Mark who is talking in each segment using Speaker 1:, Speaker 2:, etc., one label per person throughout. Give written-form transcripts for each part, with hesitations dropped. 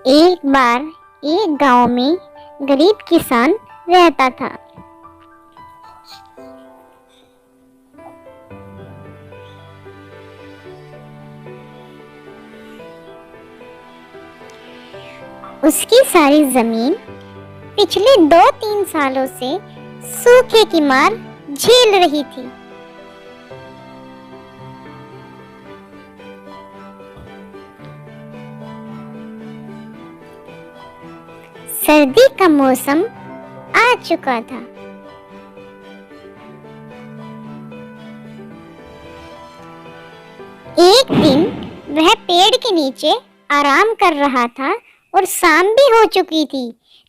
Speaker 1: एक बार एक गांव में गरीब किसान रहता था। उसकी सारी जमीन पिछले 2-3 सालों से सूखे की मार झेल रही थी। सर्दी का मौसम आ चुका था। एक दिन वह पेड़ के नीचे आराम कर रहा था और शाम भी हो चुकी थी।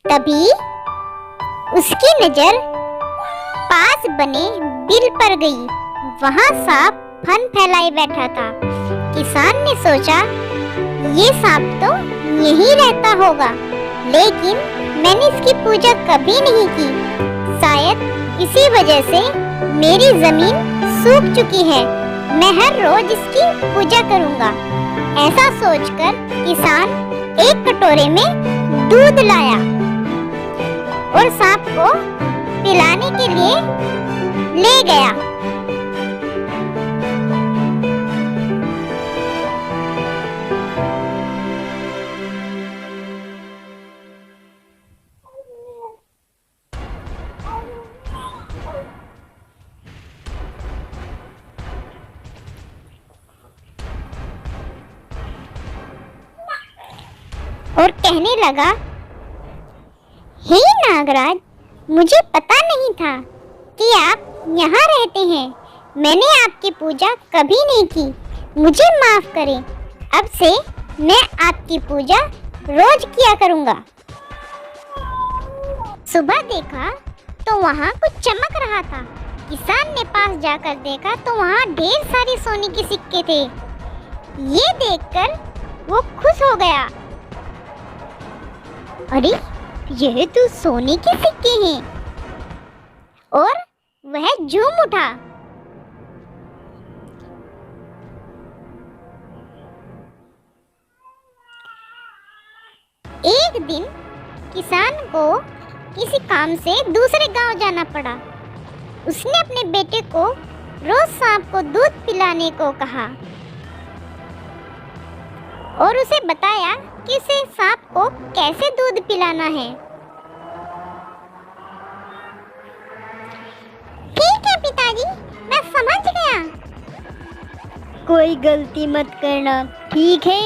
Speaker 1: तभी उसकी नजर पास बने बिल पर गई। वहां सांप फन फैलाए बैठा था। किसान ने सोचा, ये सांप तो यहीं रहता होगा, लेकिन मैंने इसकी पूजा कभी नहीं की। शायद इसी वजह से मेरी जमीन सूख चुकी है। मैं हर रोज इसकी पूजा करूंगा। ऐसा सोचकर किसान एक कटोरे में दूध लाया और सांप को पिलाने के लिए ले गया। और कहने लगा, हे नागराज, मुझे पता नहीं था कि आप यहाँ रहते हैं। मैंने आपकी पूजा कभी नहीं की। मुझे माफ करें। अब से मैं आपकी पूजा रोज किया करूँगा। सुबह देखा तो वहाँ कुछ चमक रहा था। किसान ने पास जाकर देखा तो वहाँ ढेर सारे सोने के सिक्के थे। ये देखकर वो खुश हो गया। अरे, यह तो सोने के सिक्के हैं। और वह झूम उठा। एक दिन किसान को किसी काम से दूसरे गांव जाना पड़ा। उसने अपने बेटे को रोज सांप को दूध पिलाने को कहा और उसे बताया कि उसे सांप को कैसे दूध पिलाना है। ठीक है पिताजी, मैं समझ गया। कोई गलती मत करना, ठीक है?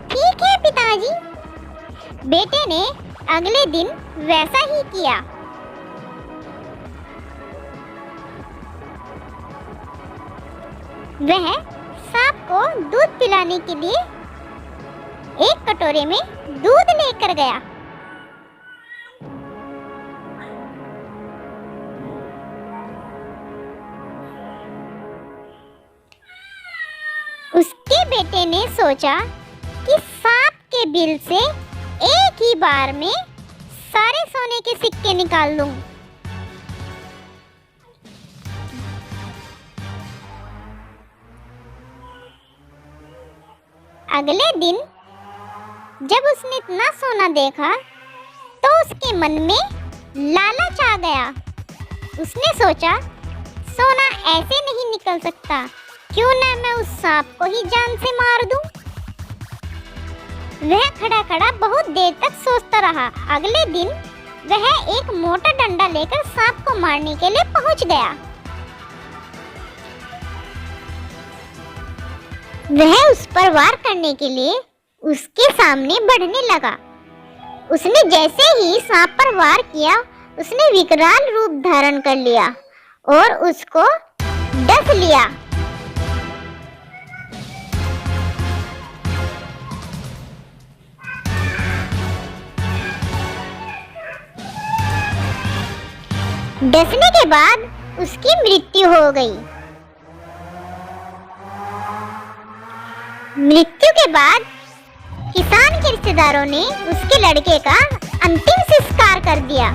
Speaker 1: ठीक है पिताजी। बेटे ने अगले दिन वैसा ही किया। वह सांप को दूध पिलाने के लिए एक कटोरे में दूध लेकर गया। उसके बेटे ने सोचा कि सांप के बिल से एक ही बार में सारे सोने के सिक्के निकाल लूं। अगले दिन जब उसने इतना सोना देखा तो उसके मन में लालच आ गया। उसने सोचा, सोना ऐसे नहीं निकल सकता, क्यों ना मैं उस सांप को ही जान से मार दूं। वह खड़ा खड़ा बहुत देर तक सोचता रहा। अगले दिन वह एक मोटा डंडा लेकर सांप को मारने के लिए पहुंच गया। वह उस पर वार करने के लिए उसके सामने बढ़ने लगा। उसने जैसे ही सांप पर वार किया, उसने विकराल रूप धारण कर लिया और उसको डस लिया। डसने के बाद उसकी मृत्यु हो गई। मृत्यु के बाद किसान के रिश्तेदारों ने उसके लड़के का अंतिम संस्कार कर दिया।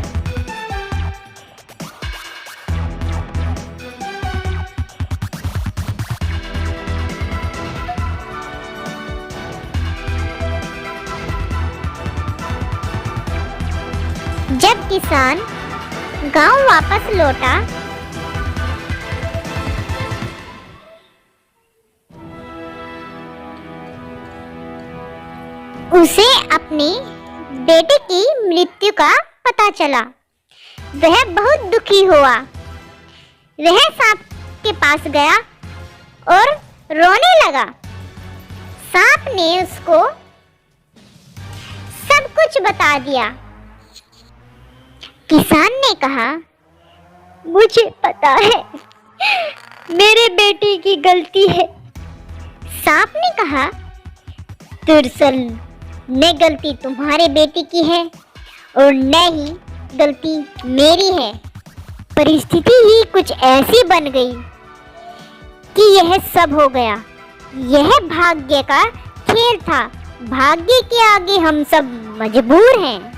Speaker 1: जब किसान गांव वापस लौटा उसे अपने बेटे की मृत्यु का पता चला। वह बहुत दुखी हुआ। वह सांप के पास गया और रोने लगा। सांप ने उसको सब कुछ बता दिया। किसान ने कहा, मुझे पता है मेरे बेटे की गलती है। सांप ने कहा, दरअसल न गलती तुम्हारे बेटे की है और न ही गलती मेरी है। परिस्थिति ही कुछ ऐसी बन गई कि यह सब हो गया। यह भाग्य का खेल था। भाग्य के आगे हम सब मजबूर हैं।